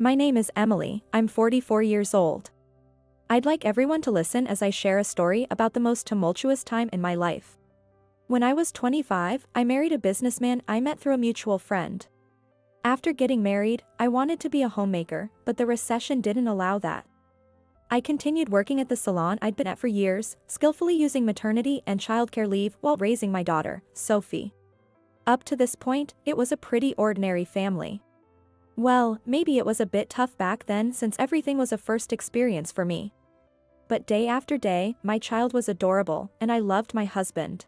My name is Emily, I'm 44 years old. I'd like everyone to listen as I share a story about the most tumultuous time in my life. When I was 25, I married a businessman I met through a mutual friend. After getting married, I wanted to be a homemaker, but the recession didn't allow that. I continued working at the salon I'd been at for years, skillfully using maternity and childcare leave while raising my daughter, Sophie. Up to this point, it was a pretty ordinary family. Well, maybe it was a bit tough back then since everything was a first experience for me. But day after day, my child was adorable, and I loved my husband.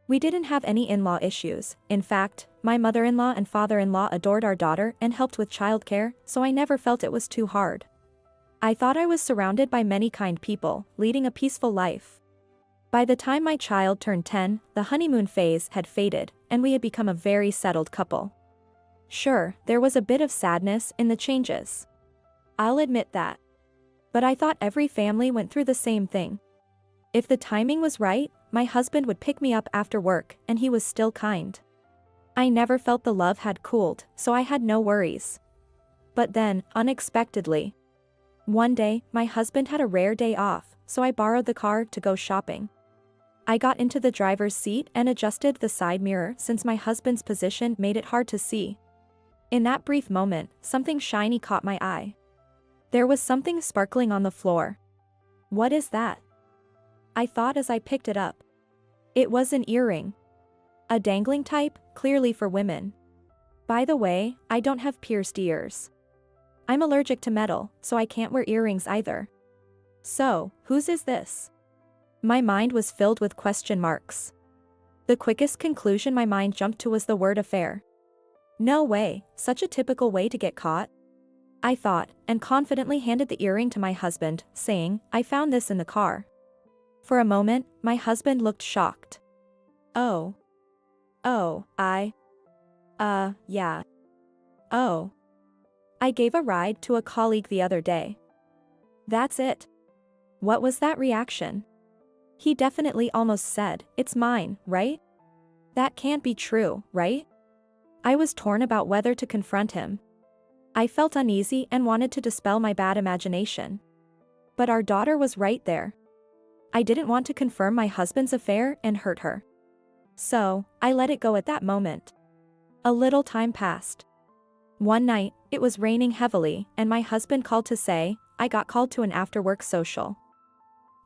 We didn't have any in-law issues. In fact, my mother-in-law and father-in-law adored our daughter and helped with childcare, so I never felt it was too hard. I thought I was surrounded by many kind people, leading a peaceful life. By the time my child turned 10, the honeymoon phase had faded, and we had become a very settled couple. Sure, there was a bit of sadness in the changes. I'll admit that. But I thought every family went through the same thing. If the timing was right, my husband would pick me up after work, and he was still kind. I never felt the love had cooled, so I had no worries. But then, unexpectedly, one day, my husband had a rare day off, so I borrowed the car to go shopping. I got into the driver's seat and adjusted the side mirror since my husband's position made it hard to see. In that brief moment, something shiny caught my eye. There was something sparkling on the floor. What is that? I thought as I picked it up. It was an earring. A dangling type, clearly for women. By the way, I don't have pierced ears. I'm allergic to metal, so I can't wear earrings either. So, whose is this? My mind was filled with question marks. The quickest conclusion my mind jumped to was the word affair. No way, such a typical way to get caught. I thought, and confidently handed the earring to my husband, saying, I found this in the car. For a moment, my husband looked shocked. Oh. Yeah. Oh. I gave a ride to a colleague the other day. That's it. What was that reaction? He definitely almost said, it's mine, right? That can't be true, right? I was torn about whether to confront him. I felt uneasy and wanted to dispel my bad imagination. But our daughter was right there. I didn't want to confirm my husband's affair and hurt her. So, I let it go at that moment. A little time passed. One night, it was raining heavily, and my husband called to say, I got called to an after-work social.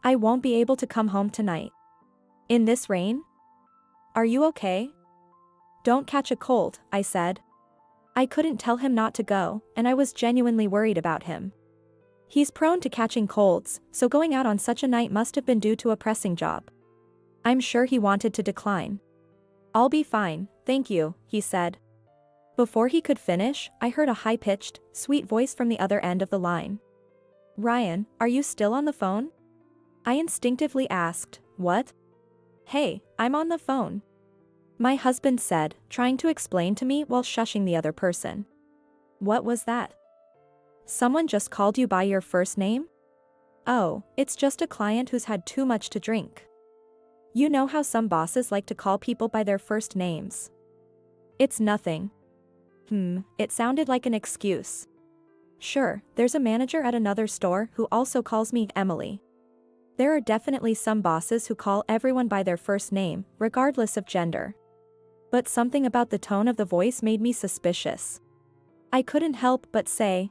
I won't be able to come home tonight. In this rain? Are you okay? Don't catch a cold, I said. I couldn't tell him not to go, and I was genuinely worried about him. He's prone to catching colds, so going out on such a night must have been due to a pressing job. I'm sure he wanted to decline. I'll be fine, thank you, he said. Before he could finish, I heard a high-pitched, sweet voice from the other end of the line. Ryan, are you still on the phone? I instinctively asked, what? Hey, I'm on the phone. My husband said, trying to explain to me while shushing the other person. What was that? Someone just called you by your first name? Oh, it's just a client who's had too much to drink. You know how some bosses like to call people by their first names. It's nothing. It sounded like an excuse. Sure, there's a manager at another store who also calls me Emily. There are definitely some bosses who call everyone by their first name, regardless of gender. But something about the tone of the voice made me suspicious. I couldn't help but say,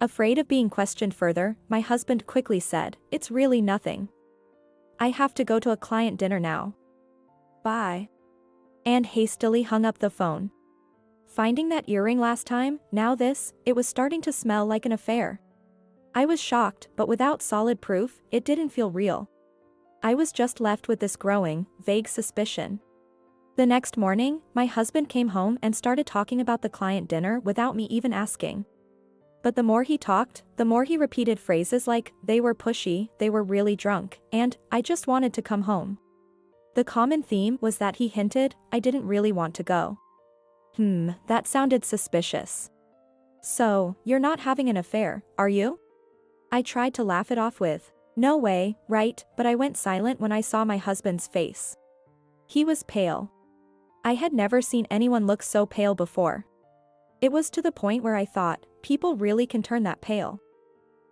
Afraid of being questioned further, my husband quickly said, it's really nothing. I have to go to a client dinner now. Bye. And hastily hung up the phone. Finding that earring last time, now this, it was starting to smell like an affair. I was shocked, but without solid proof, it didn't feel real. I was just left with this growing, vague suspicion. The next morning, my husband came home and started talking about the client dinner without me even asking. But the more he talked, the more he repeated phrases like, they were pushy, they were really drunk, and, I just wanted to come home. The common theme was that he hinted, I didn't really want to go. That sounded suspicious. So, you're not having an affair, are you? I tried to laugh it off with, no way, right, but I went silent when I saw my husband's face. He was pale. I had never seen anyone look so pale before. It was to the point where I thought, people really can turn that pale.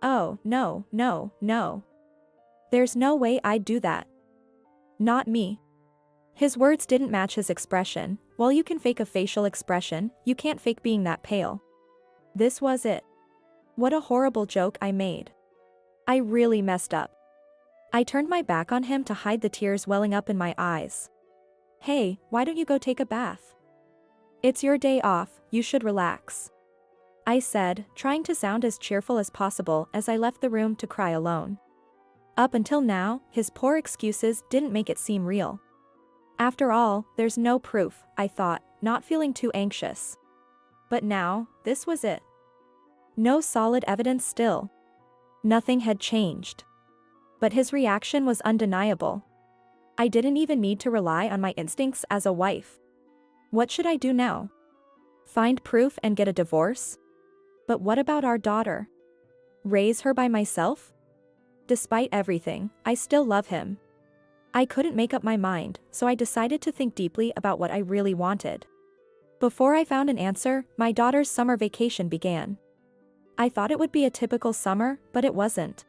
Oh, no, no, no. There's no way I'd do that. Not me. His words didn't match his expression. While you can fake a facial expression, you can't fake being that pale. This was it. What a horrible joke I made. I really messed up. I turned my back on him to hide the tears welling up in my eyes. Hey, why don't you go take a bath? It's your day off, you should relax. I said, trying to sound as cheerful as possible as I left the room to cry alone. Up until now, his poor excuses didn't make it seem real. After all, there's no proof, I thought, not feeling too anxious. But now, this was it. No solid evidence still. Nothing had changed. But his reaction was undeniable. I didn't even need to rely on my instincts as a wife. What should I do now? Find proof and get a divorce? But what about our daughter? Raise her by myself? Despite everything, I still love him. I couldn't make up my mind, so I decided to think deeply about what I really wanted. Before I found an answer, my daughter's summer vacation began. I thought it would be a typical summer, but it wasn't.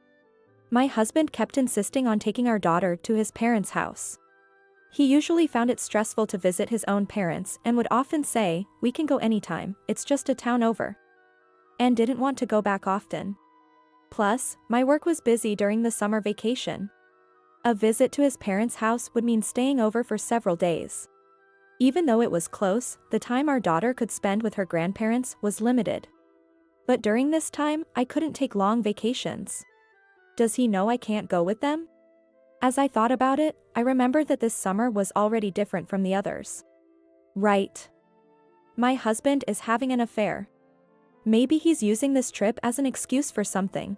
My husband kept insisting on taking our daughter to his parents' house. He usually found it stressful to visit his own parents and would often say, "We can go anytime, it's just a town over." And didn't want to go back often. Plus, my work was busy during the summer vacation. A visit to his parents' house would mean staying over for several days. Even though it was close, the time our daughter could spend with her grandparents was limited. But during this time, I couldn't take long vacations. Does he know I can't go with them? As I thought about it, I remembered that this summer was already different from the others. Right. My husband is having an affair. Maybe he's using this trip as an excuse for something.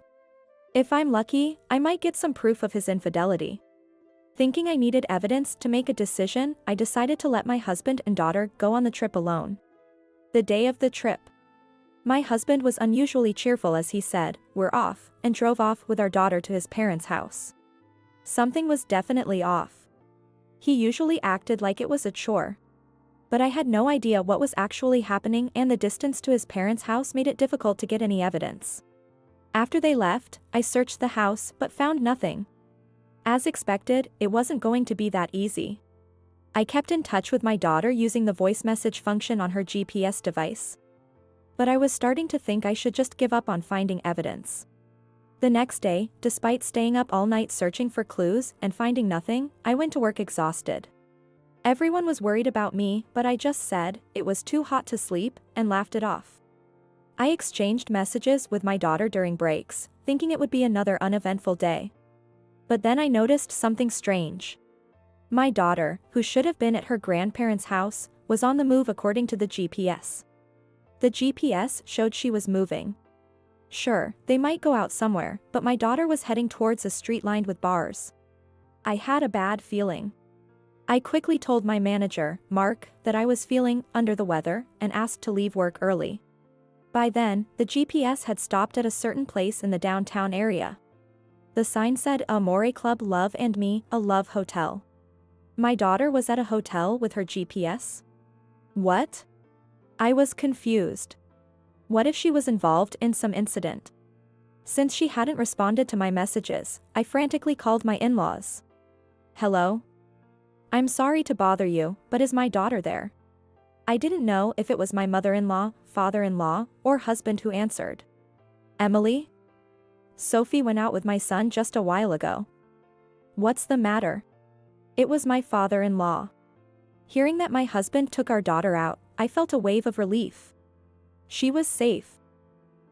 If I'm lucky, I might get some proof of his infidelity. Thinking I needed evidence to make a decision, I decided to let my husband and daughter go on the trip alone. The day of the trip. My husband was unusually cheerful as he said, "We're off," and drove off with our daughter to his parents' house. Something was definitely off. He usually acted like it was a chore. But I had no idea what was actually happening, and the distance to his parents' house made it difficult to get any evidence. After they left, I searched the house but found nothing. As expected, it wasn't going to be that easy. I kept in touch with my daughter using the voice message function on her GPS device. But I was starting to think I should just give up on finding evidence. The next day, despite staying up all night searching for clues and finding nothing, I went to work exhausted. Everyone was worried about me, but I just said it was too hot to sleep and laughed it off. I exchanged messages with my daughter during breaks, thinking it would be another uneventful day. But then I noticed something strange. My daughter, who should have been at her grandparents' house, was on the move according to the GPS. The GPS showed she was moving. Sure, they might go out somewhere, but my daughter was heading towards a street lined with bars. I had a bad feeling. I quickly told my manager, Mark, that I was feeling under the weather and asked to leave work early. By then, the GPS had stopped at a certain place in the downtown area. The sign said Amore Club Love and Me, a love hotel. My daughter was at a hotel with her GPS? What? I was confused. What if she was involved in some incident? Since she hadn't responded to my messages, I frantically called my in-laws. Hello? I'm sorry to bother you, but is my daughter there? I didn't know if it was my mother-in-law, father-in-law, or husband who answered. Emily? Sophie went out with my son just a while ago. What's the matter? It was my father-in-law. Hearing that my husband took our daughter out, I felt a wave of relief. She was safe.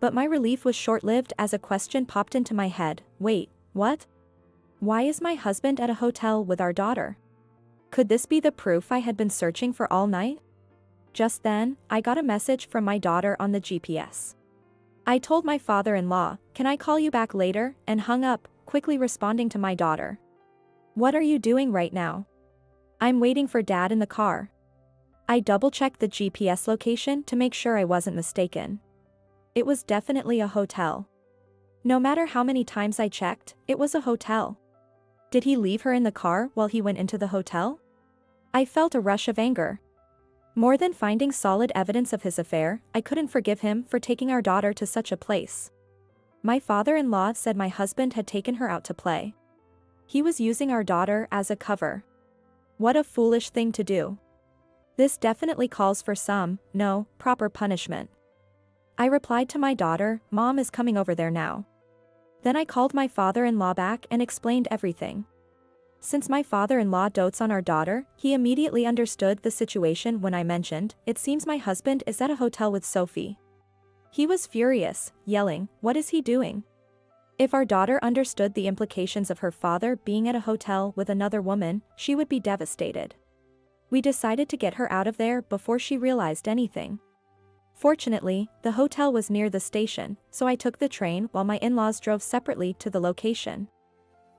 But my relief was short-lived as a question popped into my head. Wait, what? Why is my husband at a hotel with our daughter? Could this be the proof I had been searching for all night? Just then, I got a message from my daughter on the GPS. I told my father-in-law, "Can I call you back later?" and hung up, quickly responding to my daughter. What are you doing right now? I'm waiting for Dad in the car. I double-checked the GPS location to make sure I wasn't mistaken. It was definitely a hotel. No matter how many times I checked, it was a hotel. Did he leave her in the car while he went into the hotel? I felt a rush of anger. More than finding solid evidence of his affair, I couldn't forgive him for taking our daughter to such a place. My father-in-law said my husband had taken her out to play. He was using our daughter as a cover. What a foolish thing to do. This definitely calls for some, proper punishment. I replied to my daughter, "Mom is coming over there now." Then I called my father-in-law back and explained everything. Since my father-in-law dotes on our daughter, he immediately understood the situation when I mentioned, "It seems my husband is at a hotel with Sophie." He was furious, yelling, "What is he doing?" If our daughter understood the implications of her father being at a hotel with another woman, she would be devastated. We decided to get her out of there before she realized anything. Fortunately, the hotel was near the station, so I took the train while my in-laws drove separately to the location.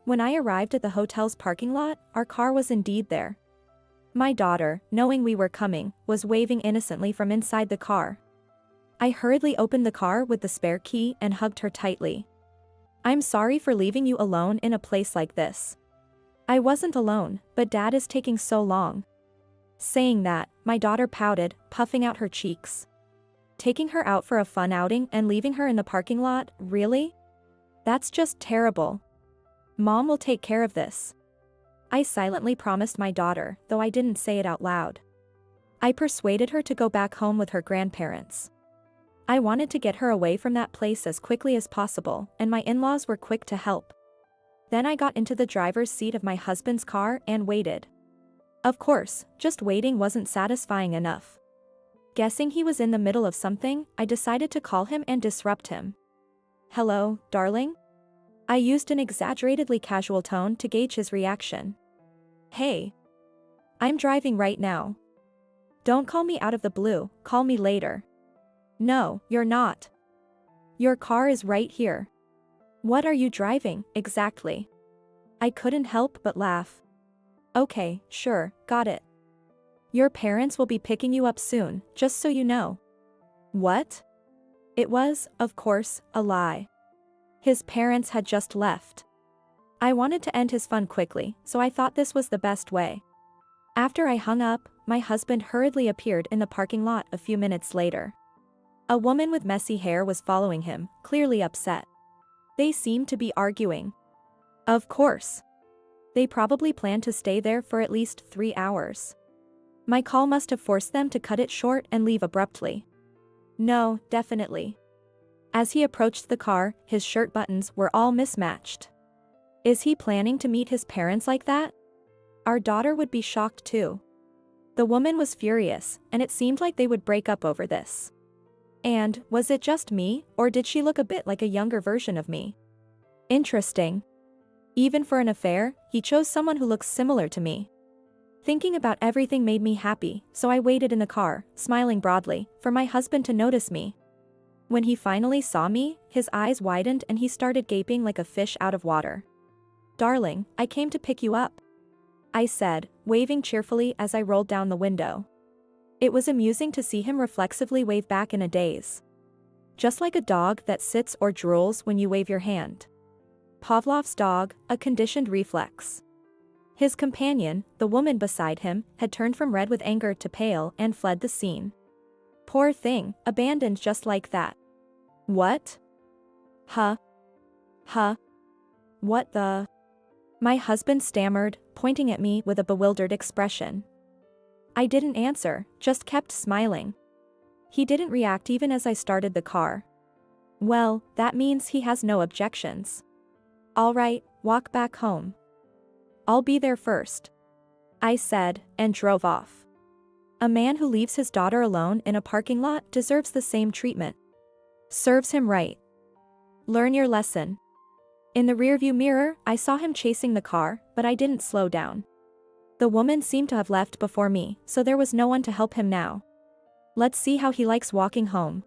When I arrived at the hotel's parking lot, our car was indeed there. My daughter, knowing we were coming, was waving innocently from inside the car. I hurriedly opened the car with the spare key and hugged her tightly. "I'm sorry for leaving you alone in a place like this." I wasn't alone, but Dad is taking so long. Saying that, my daughter pouted, puffing out her cheeks. Taking her out for a fun outing and leaving her in the parking lot, really? That's just terrible. Mom will take care of this. I silently promised my daughter, though I didn't say it out loud. I persuaded her to go back home with her grandparents. I wanted to get her away from that place as quickly as possible, and my in-laws were quick to help. Then I got into the driver's seat of my husband's car and waited. Of course, just waiting wasn't satisfying enough. Guessing he was in the middle of something, I decided to call him and disrupt him. "Hello, darling?" I used an exaggeratedly casual tone to gauge his reaction. "Hey. I'm driving right now. Don't call me out of the blue, call me later." "No, you're not. Your car is right here." "What are you driving, exactly?" I couldn't help but laugh. "Okay, sure, got it. Your parents will be picking you up soon, just so you know." What? It was, of course, a lie. His parents had just left. I wanted to end his fun quickly, so I thought this was the best way. After I hung up, my husband hurriedly appeared in the parking lot a few minutes later. A woman with messy hair was following him, clearly upset. They seemed to be arguing. Of course. They probably planned to stay there for at least 3 hours. My call must have forced them to cut it short and leave abruptly. No, definitely. As he approached the car, his shirt buttons were all mismatched. Is he planning to meet his parents like that? Our daughter would be shocked too. The woman was furious, and it seemed like they would break up over this. And, was it just me, or did she look a bit like a younger version of me? Interesting. Even for an affair, he chose someone who looks similar to me. Thinking about everything made me happy, so I waited in the car, smiling broadly, for my husband to notice me. When he finally saw me, his eyes widened and he started gaping like a fish out of water. "Darling, I came to pick you up," I said, waving cheerfully as I rolled down the window. It was amusing to see him reflexively wave back in a daze. Just like a dog that sits or drools when you wave your hand. Pavlov's dog, a conditioned reflex. His companion, the woman beside him, had turned from red with anger to pale and fled the scene. Poor thing, abandoned just like that. What? Huh? What the? My husband stammered, pointing at me with a bewildered expression. I didn't answer, just kept smiling. He didn't react even as I started the car. Well, that means he has no objections. All right, walk back home. I'll be there first, I said, and drove off. A man who leaves his daughter alone in a parking lot deserves the same treatment. Serves him right. Learn your lesson. In the rearview mirror, I saw him chasing the car, but I didn't slow down. The woman seemed to have left before me, so there was no one to help him now. Let's see how he likes walking home.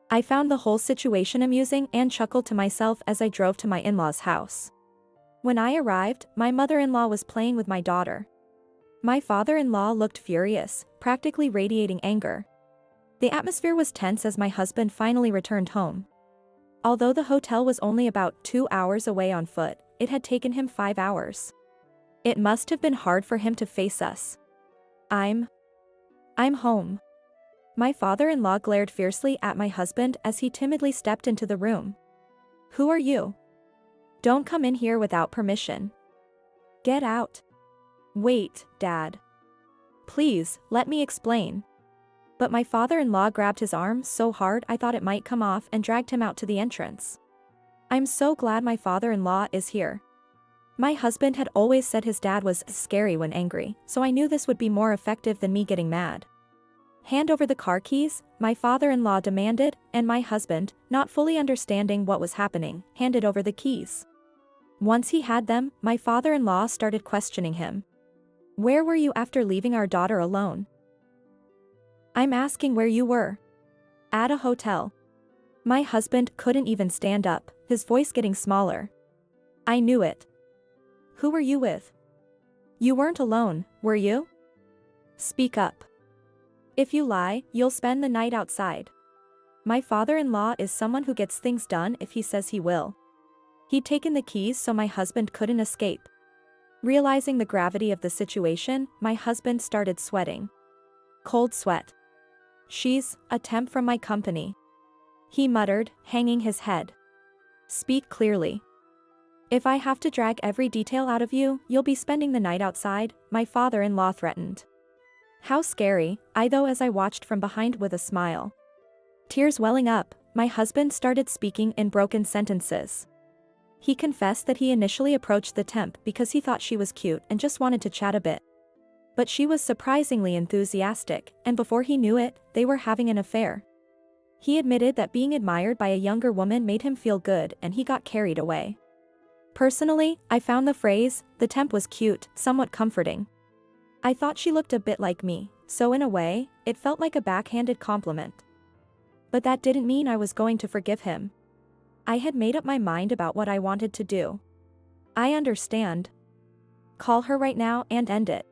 I found the whole situation amusing and chuckled to myself as I drove to my in-laws' house. When I arrived, my mother-in-law was playing with my daughter. My father-in-law looked furious, practically radiating anger. The atmosphere was tense as my husband finally returned home. Although the hotel was only about 2 hours away on foot, it had taken him 5 hours. It must have been hard for him to face us. I'm I'm home. My father-in-law glared fiercely at my husband as he timidly stepped into the room. Who are you? Don't come in here without permission. Get out. Wait, Dad. Please, let me explain. But my father-in-law grabbed his arm so hard I thought it might come off and dragged him out to the entrance. I'm so glad my father-in-law is here. My husband had always said his dad was scary when angry, so I knew this would be more effective than me getting mad. Hand over the car keys, my father-in-law demanded, and my husband, not fully understanding what was happening, handed over the keys. Once he had them, my father-in-law started questioning him. Where were you after leaving our daughter alone? I'm asking where you were. At a hotel. My husband couldn't even stand up, his voice getting smaller. I knew it. Who were you with? You weren't alone, were you? Speak up. If you lie, you'll spend the night outside. My father-in-law is someone who gets things done if he says he will. He'd taken the keys so my husband couldn't escape. Realizing the gravity of the situation, my husband started sweating. Cold sweat. She's a temp from my company. He muttered, hanging his head. Speak clearly. If I have to drag every detail out of you, you'll be spending the night outside, my father-in-law threatened. How scary, though as I watched from behind with a smile. Tears welling up, my husband started speaking in broken sentences. He confessed that he initially approached the temp because he thought she was cute and just wanted to chat a bit. But she was surprisingly enthusiastic, and before he knew it, they were having an affair. He admitted that being admired by a younger woman made him feel good and he got carried away. Personally, I found the phrase, "the temp was cute," somewhat comforting. I thought she looked a bit like me, so in a way, it felt like a backhanded compliment. But that didn't mean I was going to forgive him. I had made up my mind about what I wanted to do. I understand. Call her right now and end it.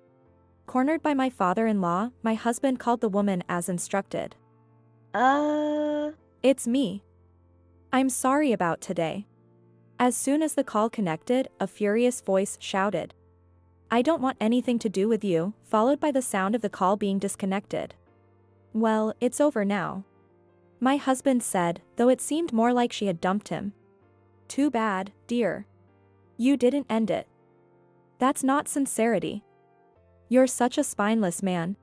Cornered by my father-in-law, my husband called the woman as instructed. It's me. I'm sorry about today. As soon as the call connected, a furious voice shouted. I don't want anything to do with you, followed by the sound of the call being disconnected. Well, it's over now. My husband said, though it seemed more like she had dumped him. Too bad, dear. You didn't end it. That's not sincerity. You're such a spineless man.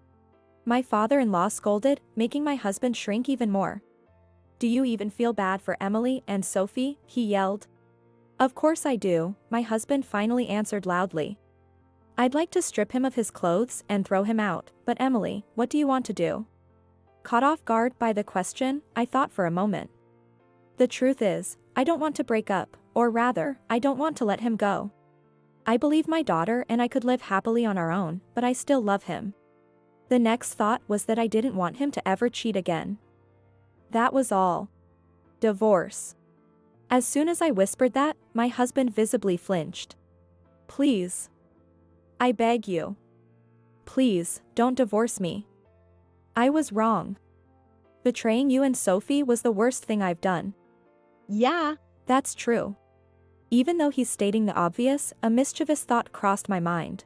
My father-in-law scolded, making my husband shrink even more. Do you even feel bad for Emily and Sophie? He yelled. Of course I do, my husband finally answered loudly. I'd like to strip him of his clothes and throw him out, but Emily, what do you want to do? Caught off guard by the question, I thought for a moment. The truth is, I don't want to break up, or rather, I don't want to let him go. I believe my daughter and I could live happily on our own, but I still love him. The next thought was that I didn't want him to ever cheat again. That was all. Divorce. As soon as I whispered that, my husband visibly flinched. Please. I beg you. Please, don't divorce me. I was wrong. Betraying you and Sophie was the worst thing I've done. Yeah, that's true. Even though he's stating the obvious, a mischievous thought crossed my mind.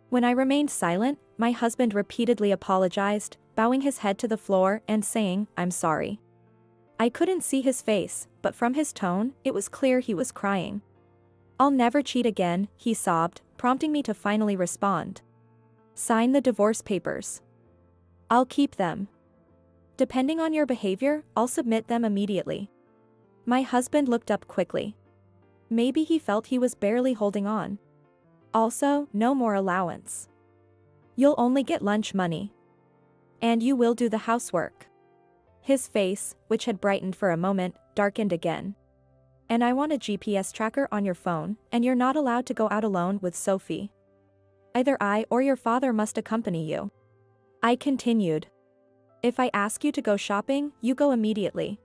When I remained silent, my husband repeatedly apologized, bowing his head to the floor and saying, I'm sorry. I couldn't see his face, but from his tone, it was clear he was crying. I'll never cheat again, he sobbed, prompting me to finally respond. Sign the divorce papers. I'll keep them. Depending on your behavior, I'll submit them immediately. My husband looked up quickly. Maybe he felt he was barely holding on. Also, no more allowance. You'll only get lunch money. And you will do the housework. His face, which had brightened for a moment, darkened again. And I want a GPS tracker on your phone, and you're not allowed to go out alone with Sophie. Either I or your father must accompany you. I continued. If I ask you to go shopping, you go immediately.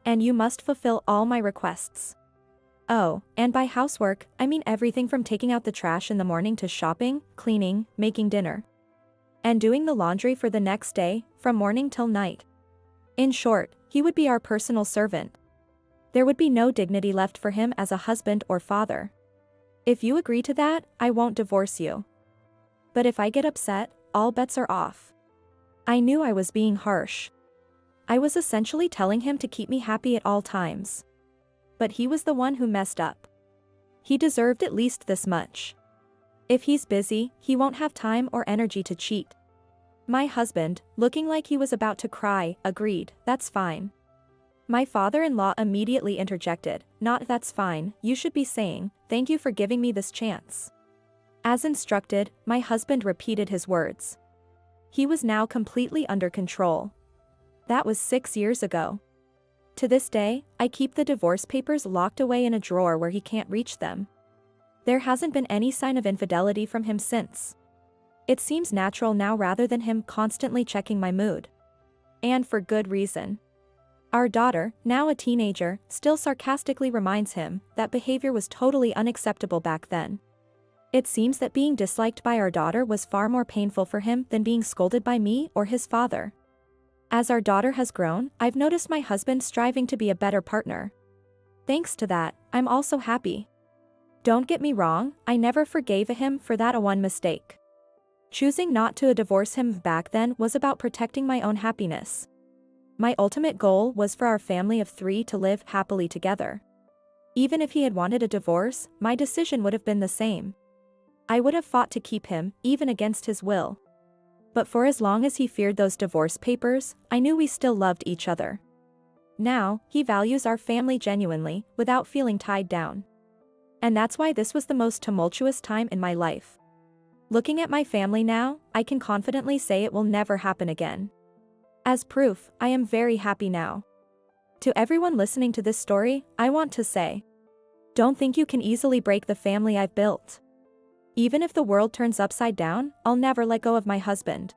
And you must fulfill all my requests. Oh, and by housework, I mean everything from taking out the trash in the morning to shopping, cleaning, making dinner. And doing the laundry for the next day, from morning till night. In short, he would be our personal servant. There would be no dignity left for him as a husband or father. If you agree to that, I won't divorce you. But if I get upset, all bets are off. I knew I was being harsh. I was essentially telling him to keep me happy at all times. But he was the one who messed up. He deserved at least this much. If he's busy, he won't have time or energy to cheat. My husband, looking like he was about to cry, agreed, "That's fine." My father-in-law immediately interjected, "Not that's fine, you should be saying, 'Thank you for giving me this chance.'" As instructed, my husband repeated his words. He was now completely under control. That was 6 years ago. To this day, I keep the divorce papers locked away in a drawer where he can't reach them. There hasn't been any sign of infidelity from him since. It seems natural now rather than him constantly checking my mood. And for good reason. Our daughter, now a teenager, still sarcastically reminds him that behavior was totally unacceptable back then. It seems that being disliked by our daughter was far more painful for him than being scolded by me or his father. As our daughter has grown, I've noticed my husband striving to be a better partner. Thanks to that, I'm also happy. Don't get me wrong, I never forgave him for that one mistake. Choosing not to divorce him back then was about protecting my own happiness. My ultimate goal was for our family of 3 to live happily together. Even if he had wanted a divorce, my decision would have been the same. I would have fought to keep him, even against his will. But for as long as he feared those divorce papers, I knew we still loved each other. Now, he values our family genuinely, without feeling tied down. And that's why this was the most tumultuous time in my life. Looking at my family now, I can confidently say it will never happen again. As proof, I am very happy now. To everyone listening to this story, I want to say, don't think you can easily break the family I've built. Even if the world turns upside down, I'll never let go of my husband.